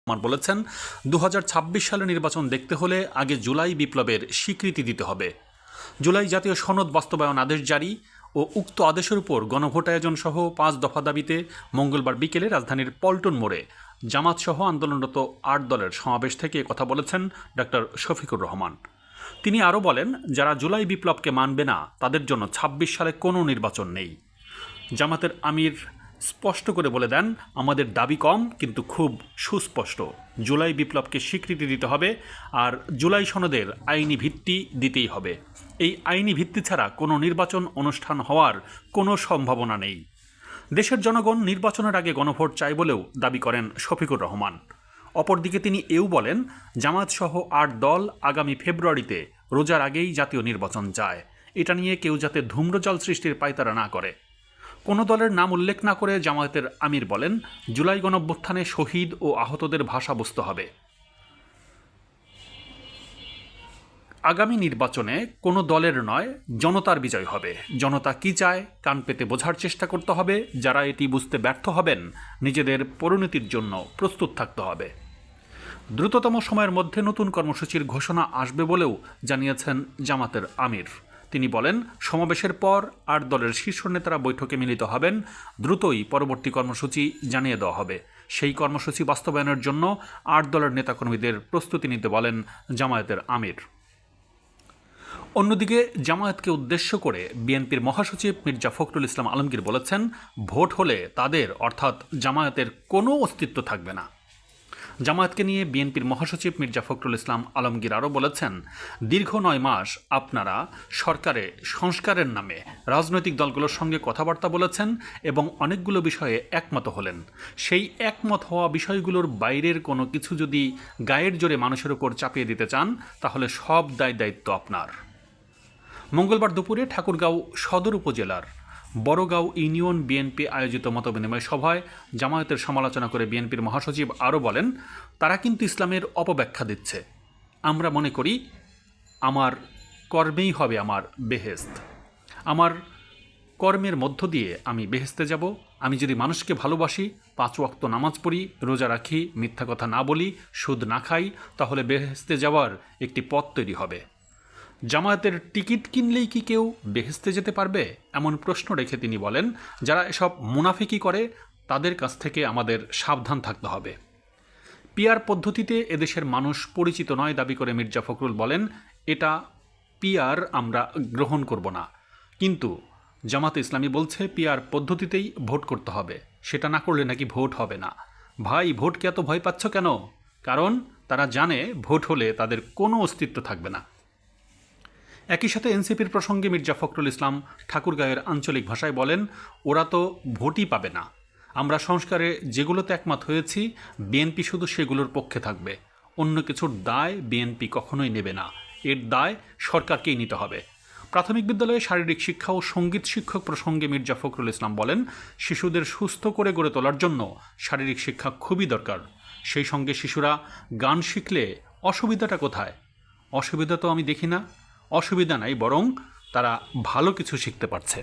রহমান বলেছেন, 2026 সালে নির্বাচন দেখতে হলে আগে জুলাই বিপ্লবের স্বীকৃতি দিতে হবে। জুলাই জাতীয় সনদ বাস্তবায়ন আদেশ জারি ও উক্ত আদেশের উপর গণভোট আয়োজন সহ 5 দফা দাবিতে মঙ্গলবার বিকেলে রাজধানীর পল্টন মোড়ে জামাতসহ আন্দোলনরত 8 দলের সমাবেশ থেকে কথা বলেছেন ডক্টর শফিকুর রহমান। তিনি আরও বলেন, যারা জুলাই বিপ্লবকে মানবে না তাদের জন্য 26 সালে কোনো নির্বাচন নেই। জামাতের আমির স্পষ্ট করে বলে দেন, আমাদের দাবি কম কিন্তু খুব সুস্পষ্ট। জুলাই বিপ্লবকে স্বীকৃতি দিতে হবে আর জুলাই সনদের আইনি ভিত্তি দিতেই হবে। এই আইনি ভিত্তি ছাড়া কোনো নির্বাচন অনুষ্ঠান হওয়ার কোনো সম্ভাবনা নেই। দেশের জনগণ নির্বাচনের আগে গণভোট চায় বলেও দাবি করেন শফিকুর রহমান। অপরদিকে তিনি এও বলেন, জামাতসহ 8 দল আগামী ফেব্রুয়ারিতে রোজার আগেই জাতীয় নির্বাচন চায়। এটা নিয়ে কেউ যাতে ধূম্রজাল সৃষ্টির পায়তারা না করে। কোনো দলের নাম উল্লেখ না করে জামায়াতের আমির বলেন, জুলাই গণঅভ্যুত্থানে শহীদ ও আহতদের ভাষা বুঝতে হবে। আগামী নির্বাচনে কোনো দলের নয়, জনতার বিজয় হবে। জনতা কি চায় কান পেতে বোঝার চেষ্টা করতে হবে। যারা এটি বুঝতে ব্যর্থ হবেন, নিজেদের পরিণতির জন্য প্রস্তুত থাকতে হবে। দ্রুততম সময়ের মধ্যে নতুন কর্মসূচির ঘোষণা আসবে বলেও জানিয়েছেন জামাতের আমির। তিনি বলেন, সমাবেশের পর 8 দলের শীর্ষ নেতারা বৈঠকে মিলিত হবেন। দ্রুতই পরবর্তী কর্মসূচি জানিয়ে দেওয়া হবে। সেই কর্মসূচি বাস্তবায়নের জন্য 8 দলের নেতাকর্মীদের প্রস্তুতি নিতে বলেন জামায়াতের আমির। অন্যদিকে জামায়াতকে উদ্দেশ্য করে বিএনপির মহাসচিব মির্জা ফখরুল ইসলাম আলমগীর বলেছেন, ভোট হলে তাদের অর্থাৎ জামায়াতের কোনো অস্তিত্ব থাকবে না। জামায়াতকে নিয়ে বিএনপির মহাসচিব মির্জা ফখরুল ইসলাম আলমগীর আরও বলেছেন, দীর্ঘ 9 মাস আপনারা সরকারে সংস্কারের নামে রাজনৈতিক দলগুলোর সঙ্গে কথাবার্তা বলেছেন এবং অনেকগুলো বিষয়ে একমত হলেন। সেই একমত হওয়া বিষয়গুলোর বাইরের কোনো কিছু যদি গায়ের জোরে মানুষের উপর চাপিয়ে দিতে চান, তাহলে সব দায়িত্ব আপনার। মঙ্গলবার দুপুরে ঠাকুরগাঁও সদর উপজেলার বড়গাঁও ইউনিয়ন বিএনপি আয়োজিত মতবিনিময় সভায় জামায়াতের সমালোচনা করে বিএনপির মহাসচিব আরও বলেন, তারা কিন্তু ইসলামের অপব্যাখ্যা দিচ্ছে। আমরা মনে করি আমার কর্মেই হবে আমার বেহেশত। আমার কর্মের মধ্য দিয়ে আমি বেহেশতে যাব। আমি যদি মানুষকে ভালোবাসি, 5 ওয়াক্ত নামাজ পড়ি, রোজা রাখি, মিথ্যা কথা না বলি, সুদ না খাই, তাহলে বেহেশতে যাওয়ার একটি পথ তৈরি হবে। জামায়াতের টিকিট কিনলেই কি কেউ বেহেশতে যেতে পারবে? এমন প্রশ্ন রেখে তিনি বলেন, যারা এসব মুনাফিকি করে তাদের কাছ থেকে আমাদের সাবধান থাকতে হবে। পিআর পদ্ধতিতে এদেশের মানুষ পরিচিত নয় দাবি করে মির্জা ফখরুল বলেন, এটা পিআর আমরা গ্রহণ করব না। কিন্তু জামাতে ইসলামী বলছে পিআর পদ্ধতিতেই ভোট করতে হবে, সেটা না করলে নাকি ভোট হবে না। ভাই, ভোটকে এত ভয় পাচ্ছ কেন? কারণ তারা জানে ভোট হলে তাদের কোনো অস্তিত্ব থাকবে না। একই সাথে এনসিপির প্রসঙ্গে মির্জা ফখরুল ইসলাম ঠাকুরগাঁওয়ের আঞ্চলিক ভাষায় বলেন, ওরা তো ভোটই পাবে না। আমরা সংস্কারে যেগুলোতে একমত হয়েছি, বিএনপি শুধু সেগুলোর পক্ষে থাকবে। অন্য কিছুর দায় বিএনপি কখনোই নেবে না। এর দায় সরকারকেই নিতে হবে। প্রাথমিক বিদ্যালয়ে শারীরিক শিক্ষা ও সঙ্গীত শিক্ষক প্রসঙ্গে মির্জা ফখরুল ইসলাম বলেন, শিশুদের সুস্থ করে গড়ে তোলার জন্য শারীরিক শিক্ষা খুবই দরকার। সেই সঙ্গে শিশুরা গান শিখলে অসুবিধাটা কোথায়? অসুবিধা তো আমি দেখি না। অসুবিধা নাই, বরং তারা ভালো কিছু শিখতে পারছে।